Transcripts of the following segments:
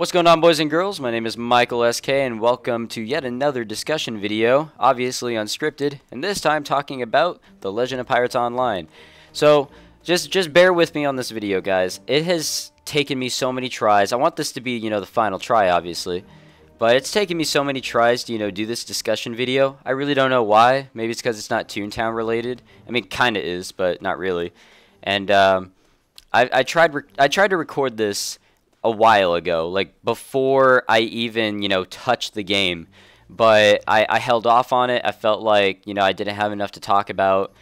What's going on, boys and girls? My name is Michael SK and welcome to yet another discussion video, obviously unscripted, and this time talking about The Legend of Pirates Online. So just bear with me on this video, guys. It has taken me so many tries. I want this to be, the final try, obviously. But it's taken me so many tries to, do this discussion video. I really don't know why. Maybe it's because it's not Toontown related. I mean, kind of is, but not really. And I tried to record this a while ago, like before I even, touched the game. But I held off on it. I felt like, I didn't have enough to talk about.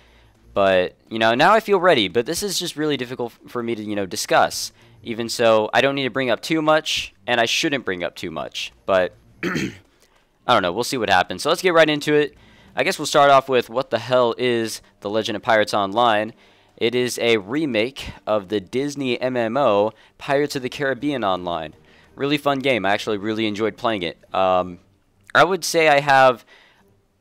But, now I feel ready. But this is just really difficult for me to, discuss. Even so, I don't need to bring up too much, and I shouldn't bring up too much. But, I don't know. We'll see what happens. So let's get right into it. I guess we'll start off with what the hell is The Legend of Pirates Online. It is a remake of the Disney MMO Pirates of the Caribbean Online. Really fun game. I actually really enjoyed playing it. I would say I have,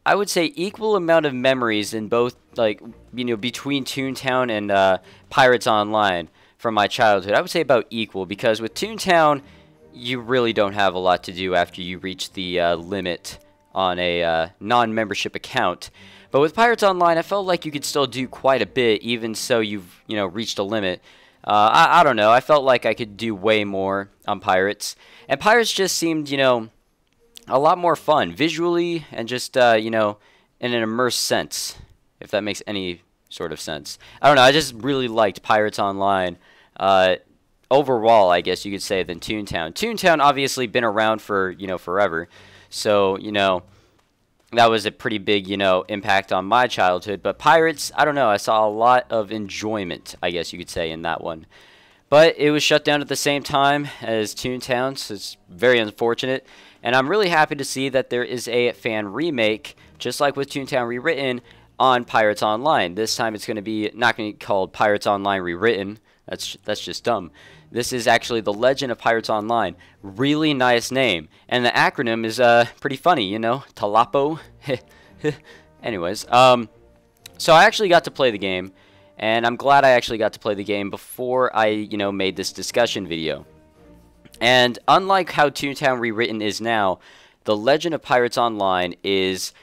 equal amount of memories in both, like, between Toontown and Pirates Online from my childhood. I would say about equal, because with Toontown, you really don't have a lot to do after you reach the limit on a non-membership account. But with Pirates Online, I felt like you could still do quite a bit, even so you've, reached a limit. I don't know. I felt like I could do way more on Pirates. And Pirates just seemed, a lot more fun, visually and just, in an immersed sense, if that makes any sort of sense. I don't know. I just really liked Pirates Online. Overall, I guess you could say, than Toontown. Toontown obviously been around for, forever. So, that was a pretty big, impact on my childhood. But Pirates, I don't know, I saw a lot of enjoyment, I guess you could say, in that one. But it was shut down at the same time as Toontown, so it's very unfortunate. And I'm really happy to see that there is a fan remake, just like with Toontown Rewritten, on Pirates Online. This time it's going to be not going to be called Pirates Online Rewritten. That's just dumb. This is actually The Legend of Pirates Online. Really nice name. And the acronym is pretty funny, Talapo. Anyways, so I actually got to play the game. And I'm glad I actually got to play the game before I, made this discussion video. And unlike how Toontown Rewritten is now, The Legend of Pirates Online is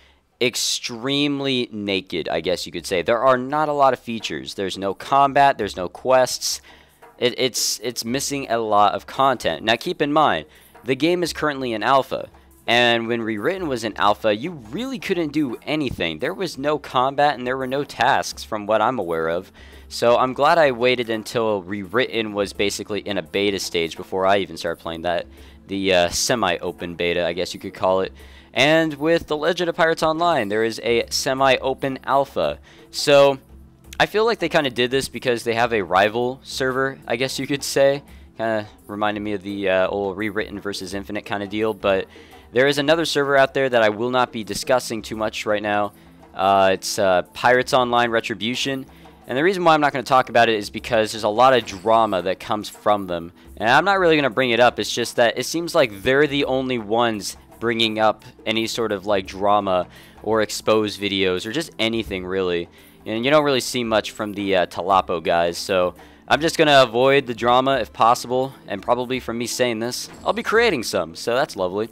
extremely naked, I guess you could say. There are not a lot of features. There's no combat, there's no quests. It's missing a lot of content. Now keep in mind, the game is currently in alpha, and when Rewritten was in alpha, you really couldn't do anything. There was no combat and there were no tasks from what I'm aware of. So I'm glad I waited until Rewritten was basically in a beta stage before I even started playing that. The semi-open beta, I guess you could call it. And with The Legend of Pirates Online, there is a semi-open alpha. So I feel like they kind of did this because they have a rival server, I guess you could say. Kind of reminded me of the old Rewritten versus Infinite kind of deal. But there is another server out there that I will not be discussing too much right now. It's Pirates Online Retribution. And the reason why I'm not going to talk about it is because there's a lot of drama that comes from them. And I'm not really going to bring it up. It's just that it seems like they're the only ones bringing up any sort of like drama or exposed videos or just anything really. And you don't really see much from the Talapo guys. So I'm just going to avoid the drama if possible. And probably from me saying this, I'll be creating some. So that's lovely.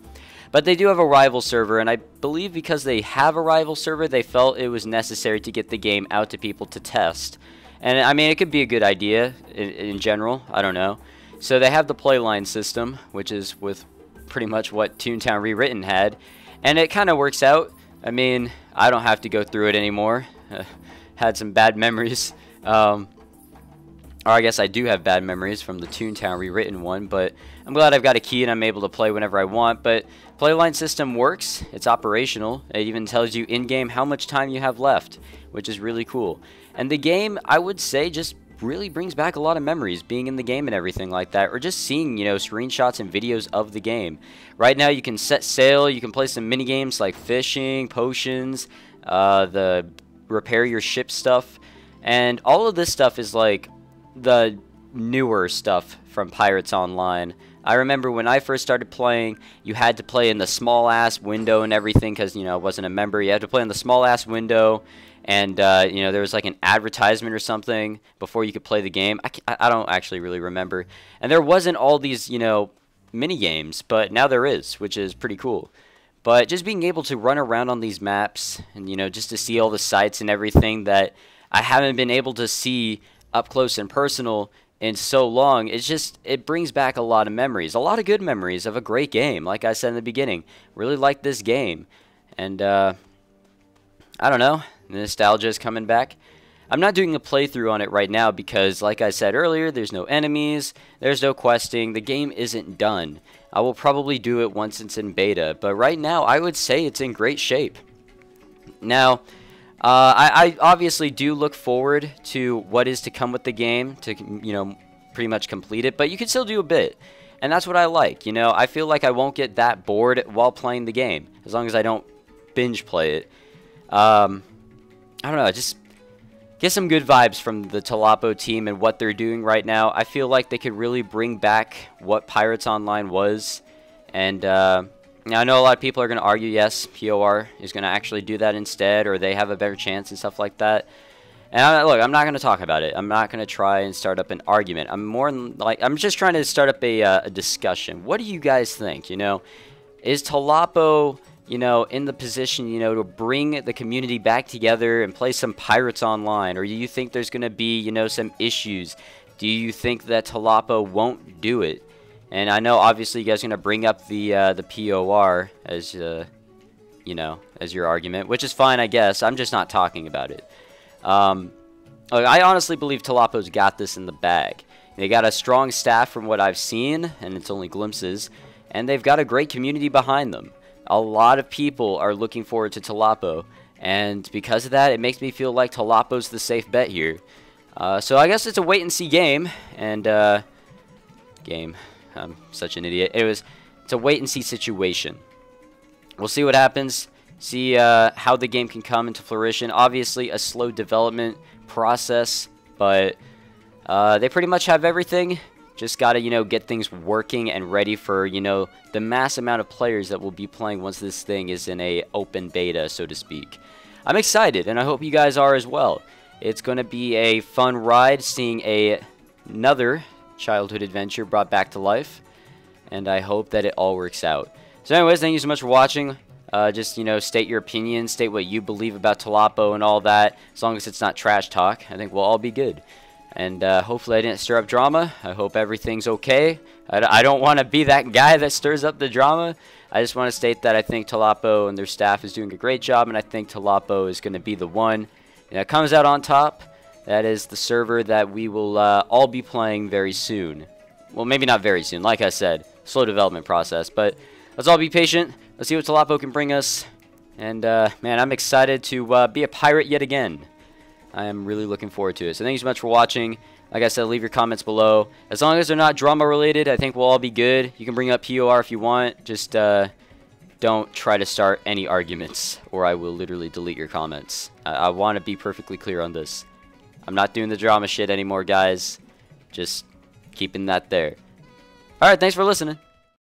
But they do have a rival server, and I believe because they have a rival server, they felt it was necessary to get the game out to people to test. And I mean, it could be a good idea in general, I don't know. So they have the playline system, which is with pretty much what Toontown Rewritten had. And it kind of works out. I mean, I don't have to go through it anymore. Had some bad memories. Or I guess I do have bad memories from the Toontown Rewritten one, but I'm glad I've got a key and I'm able to play whenever I want. But playline system works. It's operational. It even tells you in-game how much time you have left, which is really cool. And the game, I would say, just really brings back a lot of memories, being in the game and everything like that, or just seeing, screenshots and videos of the game. Right now, you can set sail. You can play some mini games like fishing, potions, the repair your ship stuff, and all of this stuff is like the newer stuff from Pirates Online. I remember when I first started playing, you had to play in the small ass window and everything because, I wasn't a member. You had to play in the small ass window, and, there was like an advertisement or something before you could play the game. I don't actually really remember. And there wasn't all these, mini games, but now there is, which is pretty cool. But just being able to run around on these maps and, you know, just to see all the sights and everything that I haven't been able to see up close and personal in so long, it brings back a lot of memories, a lot of good memories of a great game. Like I said in the beginning, really like this game. And, I don't know, nostalgia is coming back. I'm not doing a playthrough on it right now because, like I said earlier, there's no enemies, there's no questing, the game isn't done. I will probably do it once it's in beta, but right now I would say it's in great shape. Now, I obviously do look forward to what is to come with the game to, you know, pretty much complete it, but you can still do a bit. And that's what I like, you know. I feel like I won't get that bored while playing the game as long as I don't binge play it. I don't know, just get some good vibes from the Talapo team and what they're doing right now. I feel like they could really bring back what Pirates Online was. And now I know a lot of people are going to argue, yes, POR is going to actually do that instead, or they have a better chance and stuff like that. And look, I'm not going to talk about it. I'm not going to try and start up an argument. I'm just trying to start up a discussion. What do you guys think? You know, is Talapo, you know, in the position, you know, to bring the community back together and play some Pirates Online? Or do you think there's going to be, you know, some issues? Do you think that Talapo won't do it? And I know, obviously, you guys are going to bring up the POR as, you know, as your argument, which is fine, I guess. I'm just not talking about it. I honestly believe Talapo's got this in the bag. They got a strong staff from what I've seen, and it's only glimpses, and they've got a great community behind them. A lot of people are looking forward to Talapo, and because of that, it makes me feel like Talapo's the safe bet here. So I guess it's a wait-and-see game, and, I'm such an idiot. It's a wait-and-see situation. We'll see what happens, see how the game can come into fruition. Obviously, a slow development process, but they pretty much have everything. Just gotta, you know, get things working and ready for, you know, the mass amount of players that will be playing once this thing is in a open beta, so to speak. I'm excited, and I hope you guys are as well. It's gonna be a fun ride seeing another childhood adventure brought back to life, and I hope that it all works out. So anyways, thank you so much for watching. Just, you know, state your opinion, state what you believe about Talapo and all that. As long as it's not trash talk, I think we'll all be good. And hopefully I didn't stir up drama. I hope everything's okay. I don't want to be that guy that stirs up the drama. I just want to state that I think Talapo and their staff is doing a great job, and I think Talapo is going to be the one that comes out on top. That is the server that we will all be playing very soon. Well, maybe not very soon. Like I said, slow development process. But let's all be patient. Let's see what Talapo can bring us. And, man, I'm excited to be a pirate yet again. I am really looking forward to it. So thank you so much for watching. Like I said, leave your comments below. As long as they're not drama related, I think we'll all be good. You can bring up POR if you want. Just don't try to start any arguments, or I will literally delete your comments. I want to be perfectly clear on this. I'm not doing the drama shit anymore, guys. Just keeping that there. Alright, thanks for listening.